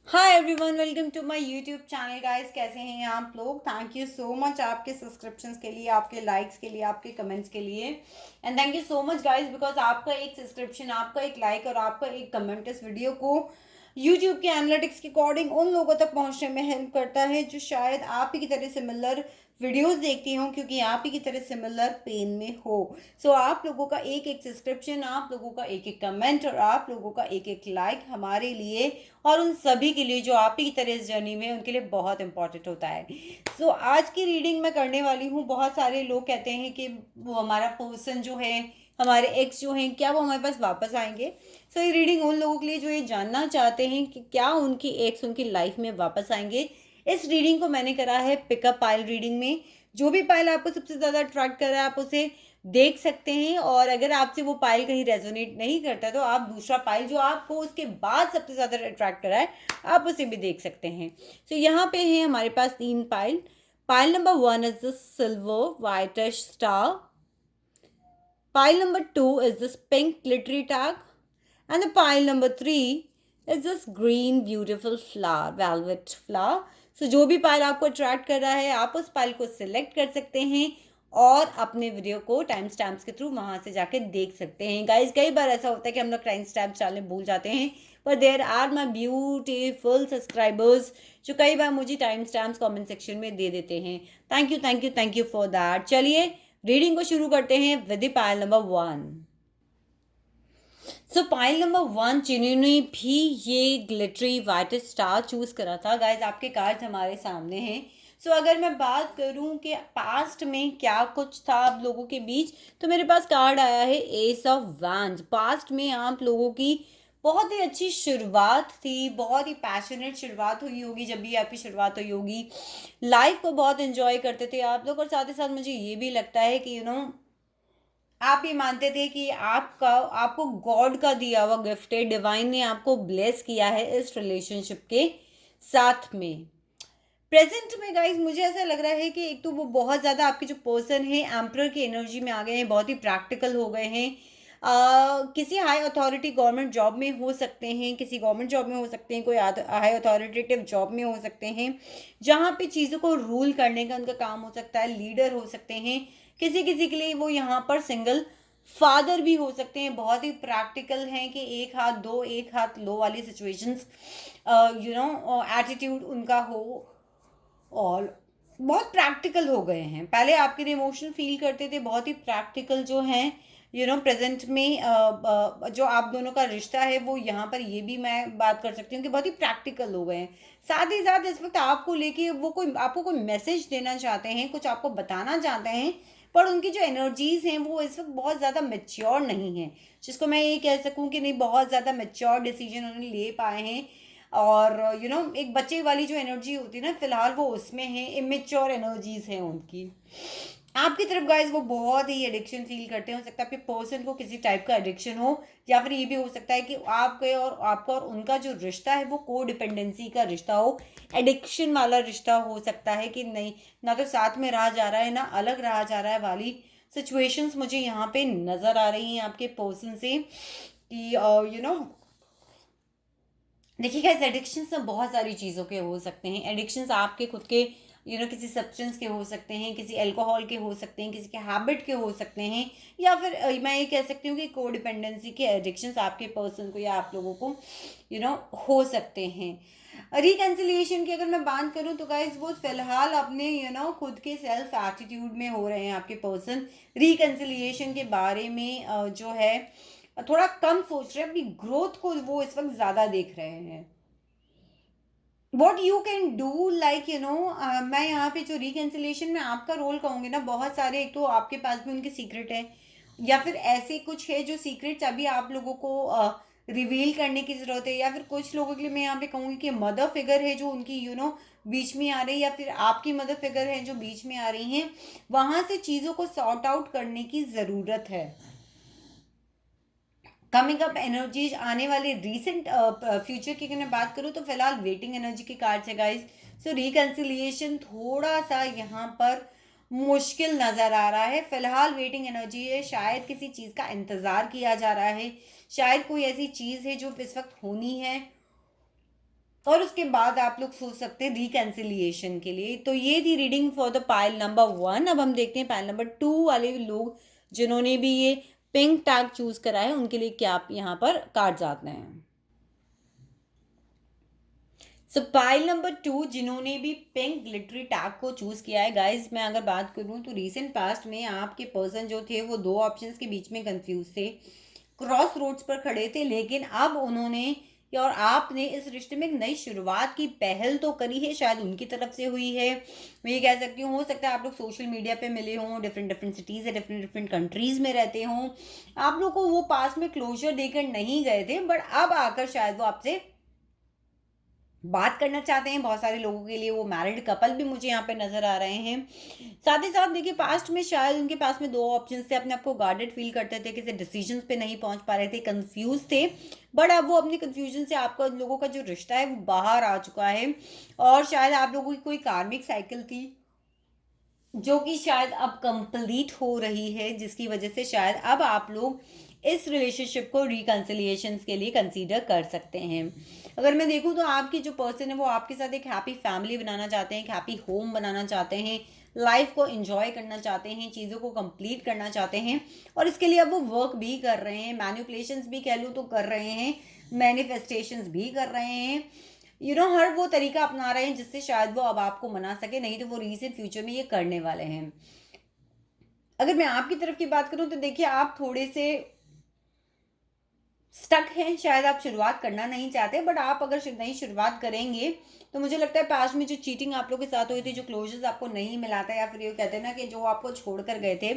Hi everyone, welcome to my YouTube channel guys. कैसे हैं आप लोग? थैंक यू सो मच आपके सब्सक्रिप्शंस के लिए, आपके लाइक्स के लिए, आपके कमेंट्स के लिए। And thank you so much guys, because आपका एक सब्सक्रिप्शन, आपका एक लाइक और आपका एक कमेंट इस वीडियो को यूट्यूब के एनालिटिक्स के अकॉर्डिंग उन लोगों तक पहुंचने में हेल्प करता है जो शायद आप ही की तरह सिमिलर वीडियोस देखती हूँ, क्योंकि आप ही की तरह सिमिलर पेन में हो। सो आप लोगों का एक एक सब्सक्रिप्शन, आप लोगों का एक एक कमेंट और आप लोगों का एक एक लाइक हमारे लिए और उन सभी के लिए जो आप ही की तरह इस जर्नी में, उनके लिए बहुत इंपॉर्टेंट होता है। सो आज की रीडिंग मैं करने वाली हूँ। बहुत सारे लोग कहते हैं कि वो हमारा पर्सन जो है, हमारे एक्स जो हैं, क्या वो हमारे पास वापस आएंगे। सो ये रीडिंग उन लोगों के लिए जो ये जानना चाहते हैं कि क्या उनकी एक्स उनकी लाइफ में वापस आएंगे। इस रीडिंग को मैंने करा है पिकअप पाइल रीडिंग में। जो भी पाइल आपको सबसे ज़्यादा अट्रैक्ट कर रहा है आप उसे देख सकते हैं, और अगर आपसे वो पाइल कहीं रेजोनेट नहीं करता तो आप दूसरा पाइल जो आपको उसके बाद सबसे ज़्यादा अट्रैक्ट करा है आप उसे भी देख सकते हैं। तो यहाँ पे है हमारे पास 3 pile. Pile number 1 is the silver whitish star. Pile number 2 is this pink glittery tag. And the pile number 3 is this green beautiful flower, velvet flower. So जो भी पाइल आपको अट्रैक्ट कर रहा है आप उस पाइल को सिलेक्ट कर सकते हैं और अपने वीडियो को टाइम स्टैम्प्स के थ्रू वहां से जाके देख सकते हैं। गाइज कई बार ऐसा होता है कि हम लोग टाइम स्टैम्प्स डालने भूल जाते हैं, पर there are my beautiful subscribers जो कई बार मुझे टाइम स्टैम्प्स कॉमेंट सेक्शन में दे देते हैं। Thank you thank you thank you for that. चलिए रीडिंग को शुरू करते हैं with pile number 1। So pile number 1 जिन्होंने भी ये ग्लिटरी वाइट स्टार चूज करा था, गाइज आपके कार्ड हमारे सामने हैं। सो अगर मैं बात करूं कि पास्ट में क्या कुछ था आप लोगों के बीच, तो मेरे पास कार्ड आया है एस ऑफ वैंड्स। पास्ट में आप लोगों की बहुत ही अच्छी शुरुआत थी, बहुत ही पैशनेट शुरुआत हुई होगी। जब भी आपकी शुरुआत हुई होगी, लाइफ को बहुत एंजॉय करते थे आप लोग। और साथ ही साथ मुझे ये भी लगता है कि आप ये मानते थे कि आपका आपको गॉड का दिया हुआ गिफ्ट है, डिवाइन ने आपको ब्लेस किया है इस रिलेशनशिप के साथ में। प्रेजेंट में गाइज मुझे ऐसा लग रहा है कि एक तो वो बहुत ज़्यादा आपके जो पर्सन है एम्प्रर की एनर्जी में आ गए हैं, बहुत ही प्रैक्टिकल हो गए हैं। किसी हाई अथॉरिटी गवर्नमेंट जॉब में हो सकते हैं, किसी गवर्नमेंट जॉब में हो सकते हैं, कोई हाई अथॉरिटेटिव जॉब में हो सकते हैं जहाँ पे चीज़ों को रूल करने का उनका काम हो सकता है, लीडर हो सकते हैं। किसी किसी के लिए वो यहाँ पर सिंगल फादर भी हो सकते हैं। बहुत ही प्रैक्टिकल हैं कि एक हाथ दो एक हाथ लो वाली सिचुएशंस एटीट्यूड उनका हो, और बहुत प्रैक्टिकल हो गए हैं। पहले आपके लिए इमोशनल फील करते थे, बहुत ही प्रैक्टिकल जो हैं। प्रेजेंट में जो आप दोनों का रिश्ता है वो यहाँ पर ये भी मैं बात कर सकती हूँ कि बहुत ही प्रैक्टिकल हो गए हैं। साथ ही साथ इस वक्त आपको लेके वो कोई आपको कोई मैसेज देना चाहते हैं, कुछ आपको बताना चाहते हैं, पर उनकी जो एनर्जीज हैं वो इस वक्त बहुत ज़्यादा मेच्योर नहीं है, जिसको मैं ये कह सकूँ कि नहीं बहुत ज़्यादा मेच्योर डिसीजन उन्होंने ले पाए हैं। और एक बच्चे वाली जो एनर्जी होती है ना, फिलहाल वो उसमें है, इमेच्योर एनर्जीज हैं उनकी। आपकी तरफ गाइज वो बहुत ही एडिक्शन फील करते हैं। हो सकता है आपके पर्सन को किसी टाइप का एडिक्शन हो, या फिर ये भी हो सकता है कि आपके और आपका और उनका जो रिश्ता है वो को डिपेंडेंसी का रिश्ता हो, एडिक्शन वाला रिश्ता हो सकता है कि नहीं, ना तो साथ में रहा जा रहा है ना अलग रहा जा रहा है वाली सिचुएशंस मुझे यहाँ पे नज़र आ रही हैं आपके पर्सन से कि देखिए गाइस, एडिक्शंस तो बहुत सारी चीज़ों के हो सकते हैं। एडिक्शंस आपके खुद के किसी सब्सटेंस के हो सकते हैं, किसी अल्कोहल के हो सकते हैं, किसी के हैबिट के हो सकते हैं, या फिर मैं ये कह सकती हूँ कि को डिपेंडेंसी के एडिक्शंस आपके पर्सन को या आप लोगों को हो सकते हैं। रिकन्सिलिएशन की अगर मैं बात करूँ तो गाइज वो फिलहाल अपने खुद के सेल्फ एटीट्यूड में हो रहे हैं आपके पर्सन। रिकन्सिलिएशन के बारे में जो है थोड़ा कम सोच रहे हैं, अपनी ग्रोथ को वो इस वक्त ज़्यादा देख रहे हैं। What you can do like मैं यहाँ पे जो रिकन्सिलेशन में आपका रोल कहूँगी ना, बहुत सारे, एक तो आपके पास भी उनके सीक्रेट है, या फिर ऐसे कुछ है जो सीक्रेट्स अभी आप लोगों को रिवील करने की ज़रूरत है, या फिर कुछ लोगों के लिए मैं यहाँ पे कहूँगी कि मदर फिगर है जो उनकी बीच में आ रही है, या फिर आपकी मदर फिगर है जो बीच में आ रही हैं। वहाँ से चीज़ों को सॉर्ट आउट करने की ज़रूरत है। कमिंग अप एनर्जीज आने वाले रिसेंट फ्यूचर की अगर मैं बात करूँ तो फिलहाल वेटिंग एनर्जी के कार्ड्स है गाइस। सो रिकन्सिलिएशन थोड़ा सा यहाँ पर मुश्किल नज़र आ रहा है। फिलहाल वेटिंग एनर्जी है, शायद किसी चीज़ का इंतज़ार किया जा रहा है, शायद कोई ऐसी चीज़ है जो इस वक्त होनी है। और उसके बाद आप लोग सोच सकते हैं रिकैंसिलिएशन के लिए। तो ये थी reading for the pile number 1। अब हम देखते हैं पाइल नंबर 2 वाले लोग जिन्होंने भी ये पिंक टैग चूज करा है उनके लिए क्या यहाँ पर कार्ड्स आते हैं। सो पाइल नंबर 2 जिन्होंने भी पिंक ग्लिटरी टैग को चूज किया है गाइज, मैं अगर बात करूं तो रीसेंट पास्ट में आपके पर्सन जो थे वो दो ऑप्शंस के बीच में कंफ्यूज थे, क्रॉस रोड्स पर खड़े थे, लेकिन अब उन्होंने और आपने इस रिश्ते में एक नई शुरुआत की पहल तो करी है, शायद उनकी तरफ से हुई है। मैं ये कह सकती हूँ हो सकता है आप लोग सोशल मीडिया पे मिले हों, डिफरेंट डिफरेंट सिटीज़ या डिफरेंट डिफरेंट कंट्रीज़ में रहते हों, आप लोग को वो पास में क्लोजर देकर नहीं गए थे, बट अब आकर शायद वो आपसे बात करना चाहते हैं। बहुत सारे लोगों के लिए वो मैरिड कपल भी मुझे यहाँ पे नजर आ रहे हैं। साथ ही साथ देखिए पास्ट में शायद उनके पास में दो ऑप्शन थे, अपने आप को गार्डेड फील करते थे, किसी डिसीजन पे नहीं पहुंच पा रहे थे, कंफ्यूज थे, बट अब वो अपने कंफ्यूजन से आपका लोगों का जो रिश्ता है वो बाहर आ चुका है। और शायद आप लोगों की कोई कार्मिक साइकिल थी जो कि शायद अब कंप्लीट हो रही है, जिसकी वजह से शायद अब आप लोग इस रिलेशनशिप को रिकन्सिलिएशन के लिए कंसीडर कर सकते हैं। अगर मैं देखूं तो आपकी जो पर्सन है वो आपके साथ एक हैप्पी फैमिली बनाना चाहते हैं, एक हैप्पी होम बनाना चाहते हैं, लाइफ को एंजॉय करना चाहते हैं, चीज़ों को कंप्लीट करना चाहते हैं, और इसके लिए अब वो वर्क भी कर रहे हैं, मैनिपुलेशंस भी कह लूँ तो कर रहे हैं, मैनिफेस्टेशंस भी कर रहे हैं, हर वो तरीका अपना रहे हैं जिससे शायद वो अब आपको मना सके, नहीं तो वो रीसेंट फ्यूचर में ये करने वाले हैं। अगर मैं आपकी तरफ की बात करूं तो देखिए आप थोड़े से स्टक हैं, शायद आप शुरुआत करना नहीं चाहते, बट आप अगर नई शुरुआत करेंगे तो मुझे लगता है पास्ट में जो चीटिंग आप लोग के साथ हुई थी, जो क्लोजर्स आपको नहीं मिलाता, या फिर ये कहते हैं ना कि जो आपको छोड़ कर गए थे,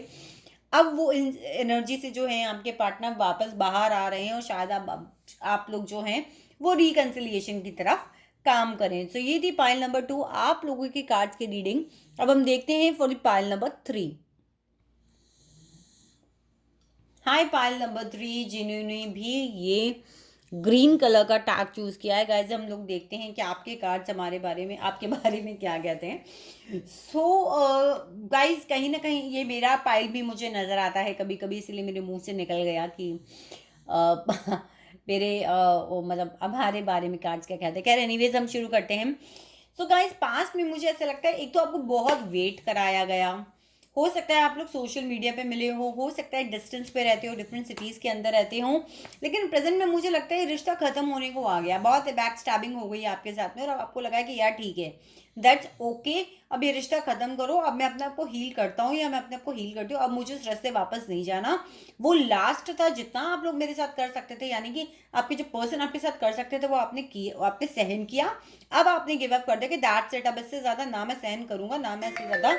अब वो एनर्जी से जो है आपके पार्टनर वापस बाहर आ रहे हैं, और शायद आप लोग जो हैं वो रिकन्सिलिएशन की तरफ काम करें। सो ये थी पाइल नंबर 2 आप लोगों की कार्ड्स की रीडिंग। अब हम देखते हैं for the pile number 3। Hi pile number 3 जिन्होंने भी ये ग्रीन कलर का टैग चूज किया है गाइज, हम लोग देखते हैं कि आपके कार्ड्स हमारे बारे में, आपके बारे में क्या कहते हैं। सो गाइज कहीं ना कहीं ये मेरा पाइल भी मुझे नजर आता है कभी कभी, इसलिए मेरे मुंह से निकल गया कि मेरे मतलब अब हमारे बारे में कार्ड्स क्या कहते हैं। खैर एनीवेज हम शुरू करते हैं। सो गाइज पास्ट में मुझे ऐसा लगता है एक तो आपको बहुत वेट कराया गया, हो सकता है आप लोग सोशल मीडिया पे मिले हो सकता है डिस्टेंस पे रहते हो, डिफरेंट सिटीज़ के अंदर रहते हो, लेकिन प्रेजेंट में मुझे लगता है रिश्ता खत्म होने को आ गया, बहुत बैक स्टैबिंग हो गई आपके साथ में, और अब आपको लगा है कि यार ठीक है, दैट्स ओके, अब ये रिश्ता खत्म करो, अब मैं अपने आप को हील करता हूँ या मैं अपने आप को हील करती हूँ, अब मुझे उस रास्ते वापस नहीं जाना, वो लास्ट था जितना आप लोग मेरे साथ कर सकते थे, यानी कि आपके जो पर्सन आपके साथ कर सकते थे वो आपने किया, आपने सहन किया, अब आपने गिव अप कर दिया कि दैट्स इट, अब इससे ज़्यादा ना मैं सहन करूँगा, ना मैं इससे ज़्यादा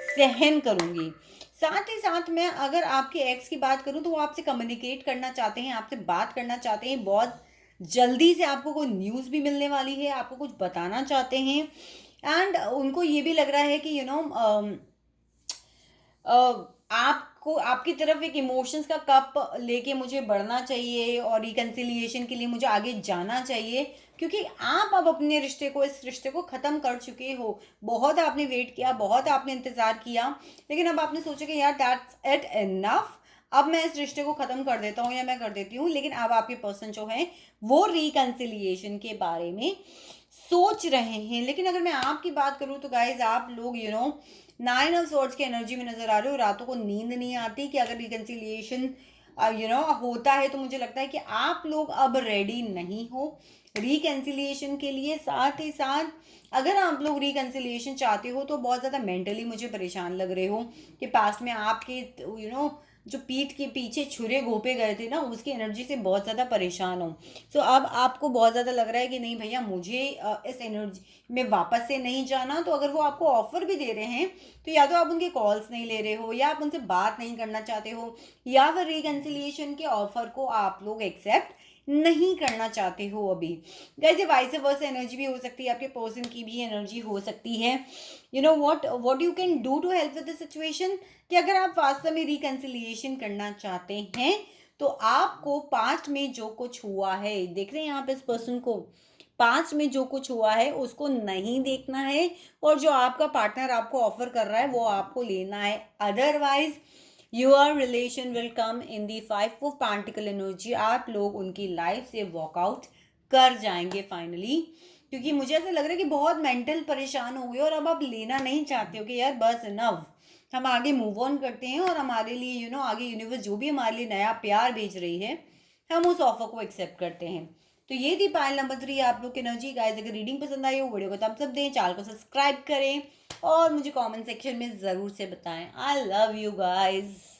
सहन करूंगी। साथ ही साथ मैं अगर आपके एक्स की बात करूं तो वो आपसे कम्युनिकेट करना चाहते हैं, आपसे बात करना चाहते हैं, बहुत जल्दी से आपको कोई न्यूज़ भी मिलने वाली है, आपको कुछ बताना चाहते हैं, एंड उनको ये भी लग रहा है कि आपको आपकी तरफ एक इमोशंस का कप लेके मुझे बढ़ना चाहिए और रिकन्सिलिएशन के लिए मुझे आगे जाना चाहिए, क्योंकि आप अब अपने रिश्ते को, इस रिश्ते को ख़त्म कर चुके हो, बहुत आपने वेट किया, बहुत आपने इंतज़ार किया, लेकिन अब आपने सोचा कि यार दैट्स इट इनफ, अब मैं इस रिश्ते को ख़त्म कर देता हूँ या मैं कर देती हूँ, लेकिन अब आपके पर्सन जो है वो रिकन्सिलिएशन के बारे में सोच रहे हैं। लेकिन अगर मैं आपकी बात करूँ तो गाइज आप लोग 9 ऑफ स्वॉर्ड्स की एनर्जी में नजर आ रहे हो, रातों को नींद नहीं आती कि अगर रिकन्सिलिएशन होता है तो मुझे लगता है कि आप लोग अब रेडी नहीं हो रिकन्सिलिएशन के लिए। साथ ही साथ अगर आप लोग रिकन्सिलिएशन चाहते हो तो बहुत ज़्यादा मेंटली मुझे परेशान लग रहे हो कि पास्ट में आपके जो पीठ के पीछे छुरे घोपे गए थे ना, उसकी एनर्जी से बहुत ज़्यादा परेशान हो। सो अब आपको बहुत ज़्यादा लग रहा है कि नहीं भैया मुझे इस एनर्जी में वापस से नहीं जाना। तो अगर वो आपको ऑफर भी दे रहे हैं तो या तो आप उनके कॉल्स नहीं ले रहे हो, या आप उनसे बात नहीं करना चाहते हो, या फिर रिकन्सिलिएशन के ऑफर को आप लोग एक्सेप्ट नहीं करना चाहते हो अभी। जैसे वाइस वर्सा एनर्जी भी हो सकती है, आपके पर्सन की भी एनर्जी हो सकती है। What you can do to help with the situation, कि अगर आप वास्तव में रिकन्सिलिएशन करना चाहते हैं तो आपको पास्ट में जो कुछ हुआ है, देख रहे हैं यहाँ पे इस पर्सन को, पास्ट में जो कुछ हुआ है उसको नहीं देखना है, और जो आपका पार्टनर आपको ऑफर कर रहा है वो आपको लेना है, otherwise your relation will come in the 5 of pentacle energy, आप लोग उनकी लाइफ से वॉकआउट कर जाएंगे फाइनली। क्योंकि मुझे ऐसा लग रहा है कि बहुत मेंटल परेशान हो गए और अब आप लेना नहीं चाहते हो कि यार बस इनफ, हम आगे मूव ऑन करते हैं और हमारे लिए आगे यूनिवर्स जो भी हमारे लिए नया प्यार भेज रही है हम उस ऑफर को एक्सेप्ट करते हैं। तो ये थी पायल नंबर 3 आप लोग की एनर्जी गाइस। अगर रीडिंग पसंद आई हो वीडियो को थम्स अप दें, चैनल को सब्सक्राइब करें और मुझे कमेंट सेक्शन में ज़रूर से बताएं। I love you guys.